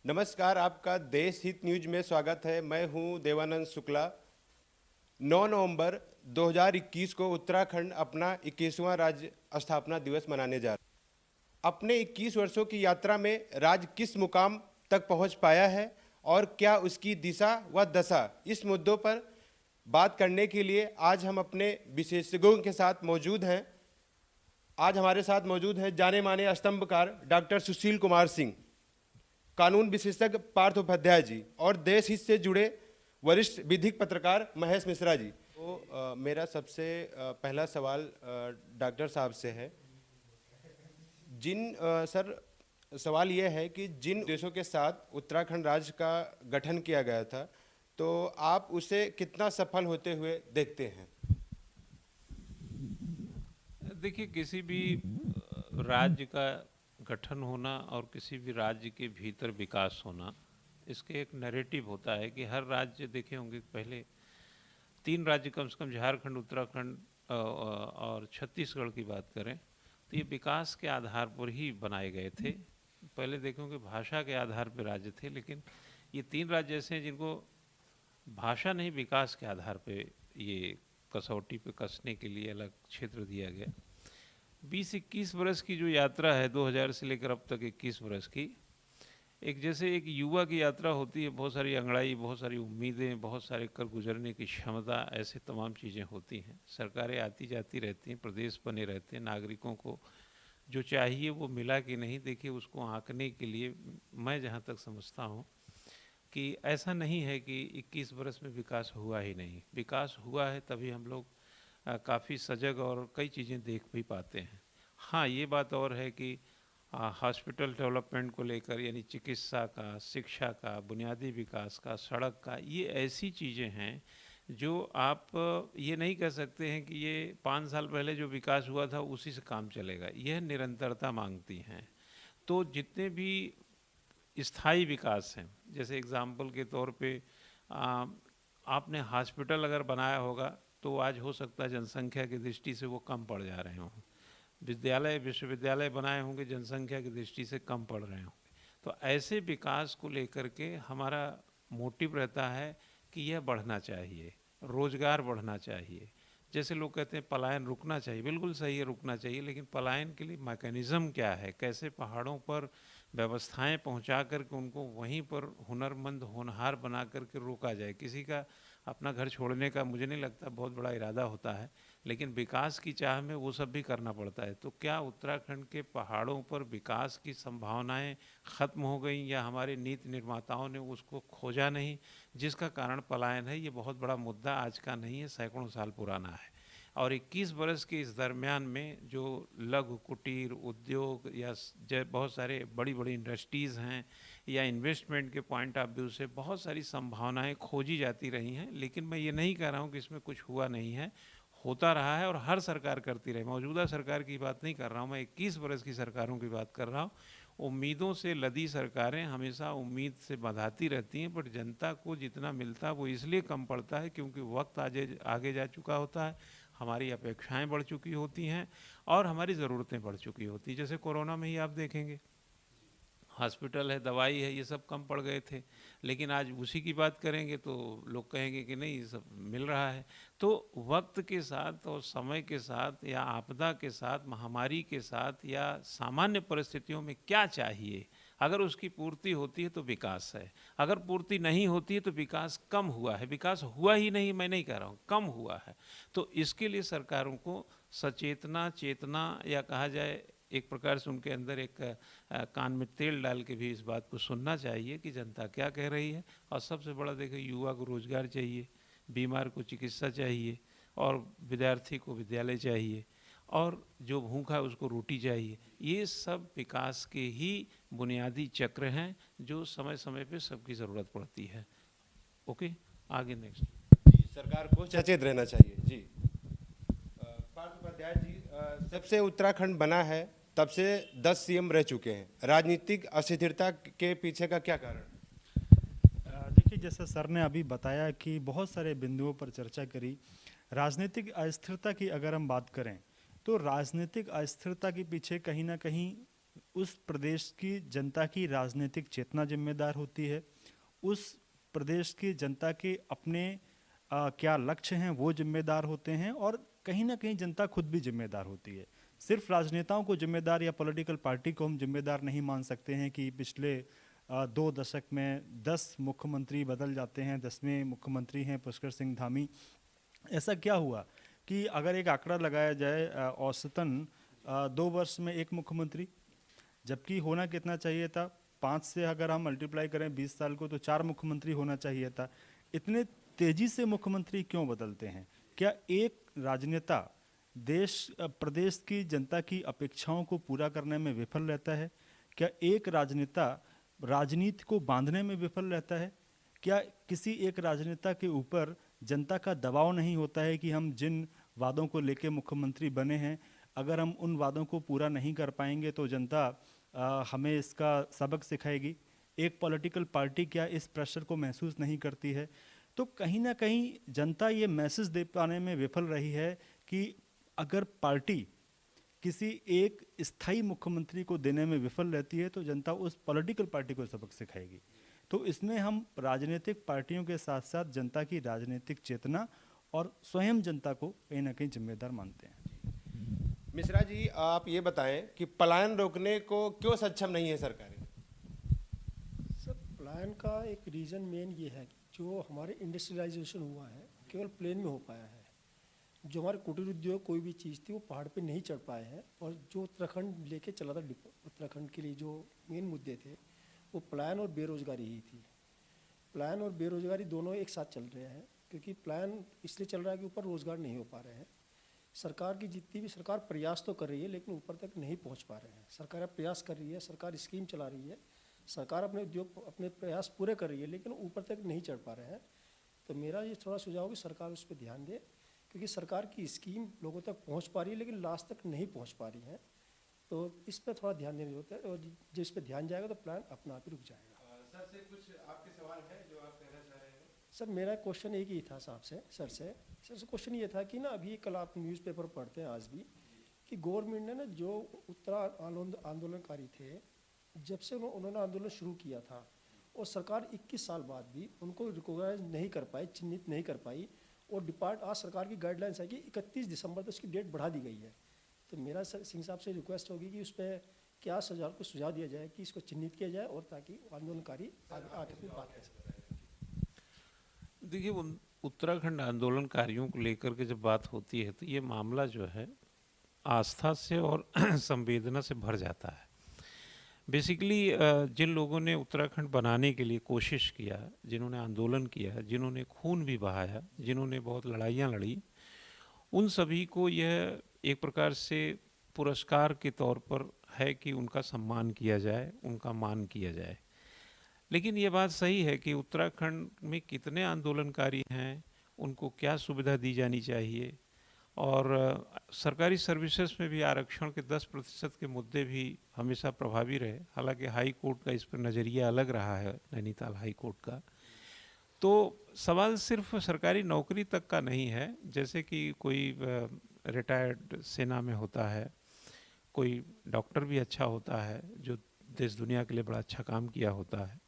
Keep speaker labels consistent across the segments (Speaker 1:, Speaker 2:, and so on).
Speaker 1: नमस्कार, आपका देश हित न्यूज में स्वागत है। मैं हूं देवानंद शुक्ला। 9 नवंबर 2021 को उत्तराखंड अपना 21वां राज्य स्थापना दिवस मनाने जा रहा है। अपने 21 वर्षों की यात्रा में राज्य किस मुकाम तक पहुंच पाया है और क्या उसकी दिशा व दशा, इस मुद्दों पर बात करने के लिए आज हम अपने विशेषज्ञों के साथ मौजूद हैं। आज हमारे साथ मौजूद हैं जाने माने स्तंभकार डॉक्टर सुशील कुमार सिंह, कानून विशेषज्ञ पार्थ उपाध्याय जी और देश हित से जुड़े वरिष्ठ विधिक पत्रकार महेश मिश्रा जी। तो मेरा सबसे पहला सवाल डॉक्टर साहब से है। सर, सवाल यह है कि जिन देशों के साथ उत्तराखंड राज्य का गठन किया गया था, तो आप उसे कितना सफल होते हुए देखते हैं?
Speaker 2: देखिए, किसी भी राज्य का गठन होना और किसी भी राज्य के भीतर विकास होना, इसके एक नैरेटिव होता है कि हर राज्य, देखे होंगे पहले 3 राज्य कम से कम, झारखंड, उत्तराखंड और छत्तीसगढ़ की बात करें तो ये विकास के आधार पर ही बनाए गए थे। पहले देखे होंगे भाषा के आधार पर राज्य थे, लेकिन ये 3 राज्य ऐसे हैं जिनको भाषा नहीं, विकास के आधार पे ये कसौटी पे कसने के लिए अलग क्षेत्र दिया गया। 20-21 वर्ष की जो यात्रा है, 2000 से लेकर अब तक 21 वर्ष की, एक जैसे एक युवा की यात्रा होती है, बहुत सारी अंगड़ाई, बहुत सारी उम्मीदें, बहुत सारे कर गुजरने की क्षमता, ऐसे तमाम चीज़ें होती हैं। सरकारें आती जाती रहती हैं, प्रदेश बने रहते हैं, नागरिकों को जो चाहिए वो मिला कि नहीं, देखिए उसको आंकने के लिए मैं जहाँ तक समझता हूँ कि ऐसा नहीं है कि 21 वर्ष में विकास हुआ ही नहीं। विकास हुआ है, तभी हम लोग काफ़ी सजग और कई चीज़ें देख भी पाते हैं। हाँ, ये बात और है कि हॉस्पिटल डेवलपमेंट को लेकर, यानी चिकित्सा का, शिक्षा का, बुनियादी विकास का, सड़क का, ये ऐसी चीज़ें हैं जो आप ये नहीं कह सकते हैं कि ये 5 साल पहले जो विकास हुआ था उसी से काम चलेगा। यह निरंतरता मांगती हैं। तो जितने भी स्थायी विकास हैं, जैसे एग्ज़ाम्पल के तौर पे आपने हॉस्पिटल अगर बनाया होगा तो आज हो सकता है जनसंख्या की दृष्टि से वो कम पड़ जा रहे हों। विद्यालय, विश्वविद्यालय बनाए होंगे, जनसंख्या की दृष्टि से कम पड़ रहे होंगे। तो ऐसे विकास को लेकर के हमारा मोटिव रहता है कि यह बढ़ना चाहिए, रोजगार बढ़ना चाहिए। जैसे लोग कहते हैं पलायन रुकना चाहिए, बिल्कुल सही है, रुकना चाहिए, लेकिन पलायन के लिए मैकेनिज़्म क्या है, कैसे पहाड़ों पर व्यवस्थाएं पहुंचा करके उनको वहीं पर हुनरमंद, होनहार बना करके रोका जाए। किसी का अपना घर छोड़ने का मुझे नहीं लगता बहुत बड़ा इरादा होता है, लेकिन विकास की चाह में वो सब भी करना पड़ता है। तो क्या उत्तराखंड के पहाड़ों पर विकास की संभावनाएं ख़त्म हो गई, या हमारे नीति निर्माताओं ने उसको खोजा नहीं, जिसका कारण पलायन है? ये बहुत बड़ा मुद्दा आज का नहीं है, सैकड़ों साल पुराना है। और 21 वर्ष के इस दरमियान में जो लघु कुटीर उद्योग या बहुत सारे बड़ी बड़ी इंडस्ट्रीज़ हैं, या इन्वेस्टमेंट के पॉइंट ऑफ व्यू से बहुत सारी संभावनाएं खोजी जाती रही हैं। लेकिन मैं ये नहीं कह रहा हूँ कि इसमें कुछ हुआ नहीं है, होता रहा है और हर सरकार करती रही। मौजूदा सरकार की बात नहीं कर रहा हूँ मैं, 21 वर्ष की सरकारों की बात कर रहा हूँ। उम्मीदों से लदी सरकारें हमेशा उम्मीद से बंधाती रहती हैं, बट जनता को जितना मिलता है वो इसलिए कम पड़ता है क्योंकि वक्त आगे जा चुका होता है, हमारी अपेक्षाएं बढ़ चुकी होती हैं और हमारी ज़रूरतें बढ़ चुकी होती हैं। जैसे कोरोना में ही आप देखेंगे, हॉस्पिटल है, दवाई है, ये सब कम पड़ गए थे, लेकिन आज उसी की बात करेंगे तो लोग कहेंगे कि नहीं, ये सब मिल रहा है। तो वक्त के साथ और समय के साथ, या आपदा के साथ, महामारी के साथ, या सामान्य परिस्थितियों में क्या चाहिए, अगर उसकी पूर्ति होती है तो विकास है, अगर पूर्ति नहीं होती है तो विकास कम हुआ है। विकास हुआ ही नहीं, मैं नहीं कह रहा हूँ, कम हुआ है। तो इसके लिए सरकारों को सचेतना, चेतना, या कहा जाए एक प्रकार से उनके अंदर एक कान में तेल डाल के भी इस बात को सुनना चाहिए कि जनता क्या कह रही है। और सबसे बड़ा देखिए, युवा को रोजगार चाहिए, बीमार को चिकित्सा चाहिए, और विद्यार्थी को विद्यालय चाहिए, और जो भूखा है उसको रोटी चाहिए। ये सब विकास के ही बुनियादी चक्र हैं जो समय समय पे सबकी ज़रूरत पड़ती है। ओके, आगे नेक्स्ट।
Speaker 1: जी, सरकार को सचेत रहना चाहिए। जी, पार्थ उपाध्याय जी, जब से उत्तराखंड बना है तब से 10 सीएम रह चुके हैं। राजनीतिक अस्थिरता के पीछे का क्या कारण?
Speaker 3: देखिए, जैसा सर ने अभी बताया कि बहुत सारे बिंदुओं पर चर्चा करी। राजनीतिक अस्थिरता की अगर हम बात करें तो राजनीतिक अस्थिरता के पीछे कहीं ना कहीं उस प्रदेश की जनता की राजनीतिक चेतना जिम्मेदार होती है, उस प्रदेश की जनता के अपने क्या लक्ष्य हैं वो जिम्मेदार होते हैं, और कहीं ना कहीं जनता खुद भी जिम्मेदार होती है। सिर्फ राजनेताओं को जिम्मेदार या पॉलिटिकल पार्टी को हम जिम्मेदार नहीं मान सकते हैं कि पिछले 2 दशक में 10 मुख्यमंत्री बदल जाते हैं, 10वें मुख्यमंत्री हैं पुष्कर सिंह धामी। ऐसा क्या हुआ कि अगर एक आंकड़ा लगाया जाए, औसतन 2 वर्ष में एक मुख्यमंत्री, जबकि होना कितना चाहिए था, 5 से अगर हम मल्टीप्लाई करें 20 साल को तो 4 मुख्यमंत्री होना चाहिए था। इतने तेजी से मुख्यमंत्री क्यों बदलते हैं? क्या एक राजनेता प्रदेश की जनता की अपेक्षाओं को पूरा करने में विफल रहता है? क्या एक राजनेता राजनीति को बांधने में विफल रहता है? क्या किसी एक राजनेता के ऊपर जनता का दबाव नहीं होता है कि हम जिन वादों को लेकर मुख्यमंत्री बने हैं, अगर हम उन वादों को पूरा नहीं कर पाएंगे तो जनता हमें इसका सबक सिखाएगी? एक पॉलिटिकल पार्टी क्या इस प्रेशर को महसूस नहीं करती है? तो कहीं ना कहीं जनता ये मैसेज दे पाने में विफल रही है कि अगर पार्टी किसी एक स्थायी मुख्यमंत्री को देने में विफल रहती है तो जनता उस पॉलिटिकल पार्टी को सबक सिखाएगी। तो इसमें हम राजनीतिक पार्टियों के साथ साथ जनता की राजनीतिक चेतना और स्वयं जनता को कहीं ना कहीं जिम्मेदार मानते हैं।
Speaker 1: मिश्रा जी, आप ये बताएं कि पलायन रोकने को क्यों सक्षम नहीं है सरकारें?
Speaker 4: सर, पलायन का एक रीज़न मेन ये है कि जो हमारे इंडस्ट्रियलाइजेशन हुआ है केवल प्लेन में हो पाया है। जो हमारे कुटीर उद्योग कोई भी चीज़ थी वो पहाड़ पे नहीं चढ़ पाए हैं, और जो उत्तराखंड लेके चला था, उत्तराखंड के लिए जो मेन मुद्दे थे वो पलायन और बेरोज़गारी ही थी। पलायन और बेरोज़गारी दोनों एक साथ चल रहे हैं, क्योंकि पलायन इसलिए चल रहा है कि ऊपर रोज़गार नहीं हो पा रहे हैं। सरकार की जितनी भी सरकार प्रयास तो कर रही है लेकिन ऊपर तक नहीं पहुंच पा रहे हैं। सरकार अब प्रयास कर रही है, सरकार स्कीम चला रही है, सरकार अपने उद्योग अपने प्रयास पूरे कर रही है, लेकिन ऊपर तक नहीं चढ़ पा रहे हैं। तो मेरा ये थोड़ा सुझाव है कि सरकार उस पर ध्यान दे, क्योंकि सरकार की स्कीम लोगों तक पहुंच पा रही है लेकिन लास्ट तक नहीं पहुंच पा रही है। तो इस पर थोड़ा ध्यान देने की जरूरत है, और जिस पर ध्यान जाएगा तो प्लान अपना आप ही रुक जाएगा।
Speaker 1: सर से कुछ आपके सवाल है जो आप कहना चाह रहे हैं?
Speaker 4: सर, मेरा क्वेश्चन एक ही था साहब से, सर से क्वेश्चन ये था कि ना, अभी कल आप न्यूज़पेपर पढ़ते हैं आज भी, कि गवर्नमेंट ने ना जो उत्तरा आंदोलनकारी थे, जब से उन्होंने आंदोलन शुरू किया था, और सरकार 21 साल बाद भी उनको रिकॉग्नाइज नहीं कर पाई, चिन्हित नहीं कर पाई, और आज सरकार की गाइडलाइंस है कि 31 दिसंबर तक उसकी डेट बढ़ा दी गई है। तो मेरा सिंह साहब से रिक्वेस्ट होगी कि उस पर क्या सुझाव दिया जाए कि इसको चिन्हित किया जाए, और ताकि आंदोलनकारी आगे अपनी बात कह सकें।
Speaker 2: देखिए, उत्तराखंड आंदोलनकारियों को लेकर के जब बात होती है तो ये मामला जो है आस्था से और संवेदना से भर जाता है। बेसिकली जिन लोगों ने उत्तराखंड बनाने के लिए कोशिश किया, जिन्होंने आंदोलन किया, जिन्होंने खून भी बहाया, जिन्होंने बहुत लड़ाइयाँ लड़ी, उन सभी को यह एक प्रकार से पुरस्कार के तौर पर है कि उनका सम्मान किया जाए, उनका मान किया जाए। लेकिन ये बात सही है कि उत्तराखंड में कितने आंदोलनकारी हैं, उनको क्या सुविधा दी जानी चाहिए, और सरकारी सर्विसेज में भी आरक्षण के 10% के मुद्दे भी हमेशा प्रभावी रहे। हालांकि हाई कोर्ट का इस पर नज़रिया अलग रहा है, नैनीताल हाई कोर्ट का। तो सवाल सिर्फ सरकारी नौकरी तक का नहीं है, जैसे कि कोई रिटायर्ड सेना में होता है, कोई डॉक्टर भी अच्छा होता है जो देश दुनिया के लिए बड़ा अच्छा काम किया होता है,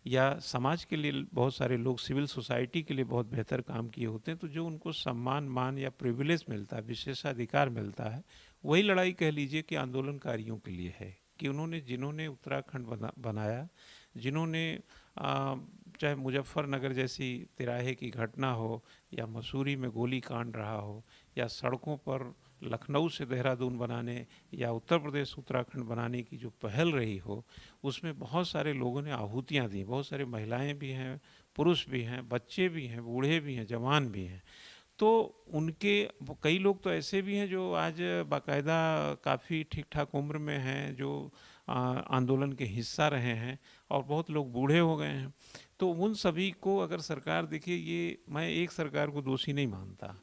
Speaker 2: या समाज के लिए बहुत सारे लोग सिविल सोसाइटी के लिए बहुत बेहतर काम किए होते हैं, तो जो उनको सम्मान, मान या प्रिविलेज मिलता है, विशेषाधिकार मिलता है, वही लड़ाई कह लीजिए कि आंदोलनकारियों के लिए है कि जिन्होंने उत्तराखंड बनाया, जिन्होंने चाहे मुजफ्फरनगर जैसी तिराहे की घटना हो, या मसूरी में गोली कांड रहा हो, या सड़कों पर लखनऊ से देहरादून बनाने या उत्तर प्रदेश उत्तराखंड बनाने की जो पहल रही हो, उसमें बहुत सारे लोगों ने आहुतियाँ दी। बहुत सारी महिलाएं भी हैं, पुरुष भी हैं, बच्चे भी हैं, बूढ़े भी हैं, जवान भी हैं। तो उनके कई लोग तो ऐसे भी हैं जो आज बाकायदा काफ़ी ठीक ठाक उम्र में हैं, जो आंदोलन के हिस्सा रहे हैं, और बहुत लोग बूढ़े हो गए हैं। तो उन सभी को अगर सरकार, देखिए, ये मैं एक सरकार को दोषी नहीं मानता।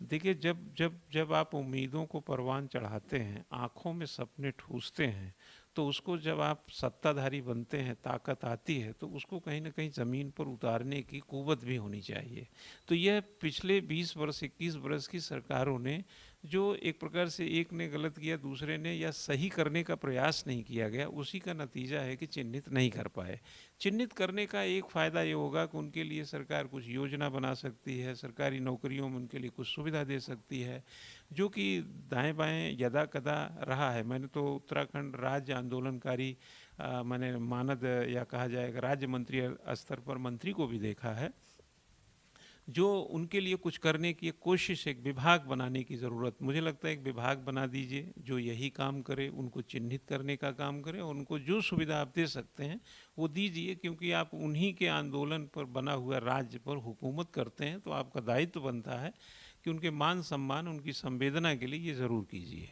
Speaker 2: देखिए, जब जब जब आप उम्मीदों को परवान चढ़ाते हैं, आँखों में सपने ठूसते हैं, तो उसको जब आप सत्ताधारी बनते हैं, ताकत आती है, तो उसको कहीं ना कहीं ज़मीन पर उतारने की कुव्वत भी होनी चाहिए। तो यह पिछले 20 वर्ष 21 वर्ष की सरकारों ने जो एक प्रकार से एक ने गलत किया, दूसरे ने या सही करने का प्रयास नहीं किया गया, उसी का नतीजा है कि चिन्हित नहीं कर पाए। चिन्हित करने का एक फ़ायदा ये होगा कि उनके लिए सरकार कुछ योजना बना सकती है, सरकारी नौकरियों में उनके लिए कुछ सुविधा दे सकती है, जो कि दाएं बाएं यदा कदा रहा है। मैंने तो उत्तराखंड राज्य आंदोलनकारी मैंने मानद या कहा जाएगा राज्य मंत्री स्तर पर मंत्री को भी देखा है, जो उनके लिए कुछ करने की एक कोशिश, एक विभाग बनाने की ज़रूरत, मुझे लगता है एक विभाग बना दीजिए जो यही काम करे, उनको चिन्हित करने का काम करे, और उनको जो सुविधा आप दे सकते हैं वो दीजिए, क्योंकि आप उन्हीं के आंदोलन पर बना हुआ राज्य पर हुकूमत करते हैं, तो आपका दायित्व बनता है कि उनके मान सम्मान, उनकी संवेदना के लिए ये ज़रूर कीजिए।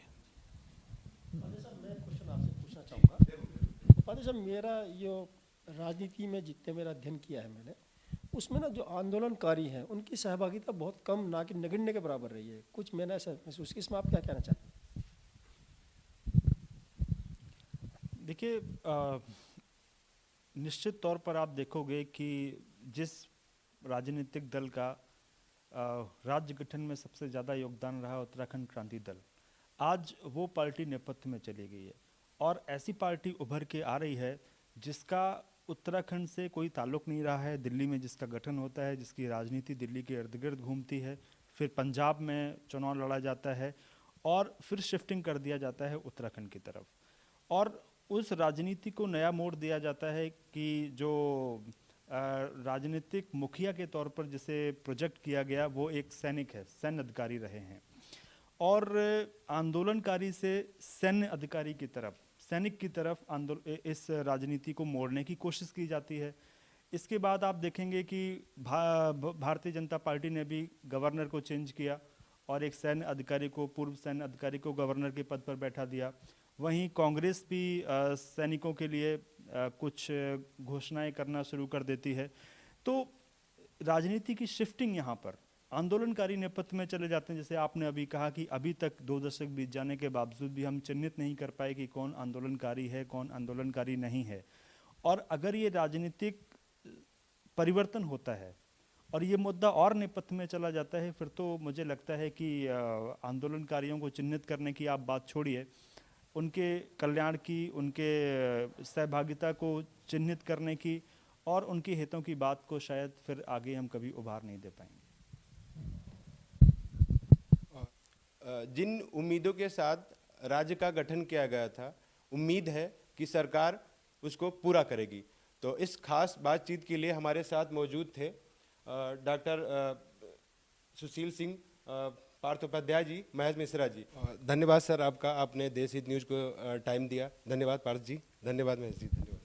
Speaker 4: पांडे साहब, मैं क्वेश्चन आपसे पूछना चाहूँगा। पांडे साहब, मेरा ये राजनीति में जितने मेरा अध्ययन किया है मैंने, उसमें ना जो आंदोलनकारी हैं उनकी सहभागिता बहुत कम, ना कि नगण्य के बराबर रही है। कुछ मैंने ऐसा महसूस किया। इसमें आप क्या कहना चाहते हैं?
Speaker 3: देखिए, निश्चित तौर पर आप देखोगे कि जिस राजनीतिक दल का राज्य गठन में सबसे ज़्यादा योगदान रहा उत्तराखंड क्रांति दल, आज वो पार्टी नेपथ्य में चली गई है, और ऐसी पार्टी उभर के आ रही है जिसका उत्तराखंड से कोई ताल्लुक नहीं रहा है। दिल्ली में जिसका गठन होता है, जिसकी राजनीति दिल्ली के इर्द गिर्द घूमती है, फिर पंजाब में चुनाव लड़ा जाता है और फिर शिफ्टिंग कर दिया जाता है उत्तराखंड की तरफ, और उस राजनीति को नया मोड़ दिया जाता है कि जो राजनीतिक मुखिया के तौर पर जिसे प्रोजेक्ट किया गया वो एक सैनिक है, सैन्य अधिकारी रहे हैं, और आंदोलनकारी से सैन्य अधिकारी की तरफ, सैनिक की तरफ इस राजनीति को मोड़ने की कोशिश की जाती है। इसके बाद आप देखेंगे कि भारतीय जनता पार्टी ने भी गवर्नर को चेंज किया और एक सैन्य अधिकारी को, पूर्व सैन्य अधिकारी को गवर्नर के पद पर बैठा दिया। वहीं कांग्रेस भी सैनिकों के लिए कुछ घोषणाएं करना शुरू कर देती है। तो राजनीति की शिफ्टिंग यहाँ पर आंदोलनकारी नेपथ्य में चले जाते हैं। जैसे आपने अभी कहा कि अभी तक 2 दशक बीत जाने के बावजूद भी हम चिन्हित नहीं कर पाए कि कौन आंदोलनकारी है, कौन आंदोलनकारी नहीं है। और अगर ये राजनीतिक परिवर्तन होता है और ये मुद्दा और नेपथ्य में चला जाता है, फिर तो मुझे लगता है कि आंदोलनकारियों को चिन्हित करने की आप बात छोड़िए, उनके कल्याण की, उनके सहभागिता को चिन्हित करने की और उनके हितों की बात को शायद फिर आगे हम कभी उभार नहीं दे पाएंगे।
Speaker 1: जिन उम्मीदों के साथ राज्य का गठन किया गया था, उम्मीद है कि सरकार उसको पूरा करेगी। तो इस खास बातचीत के लिए हमारे साथ मौजूद थे डॉक्टर सुशील सिंह, पार्थ उपाध्याय जी, महेश मिश्रा जी। धन्यवाद सर आपका, आपने देश हित न्यूज़ को टाइम दिया। धन्यवाद पार्थ जी, धन्यवाद महेश जी, धन्यवाद।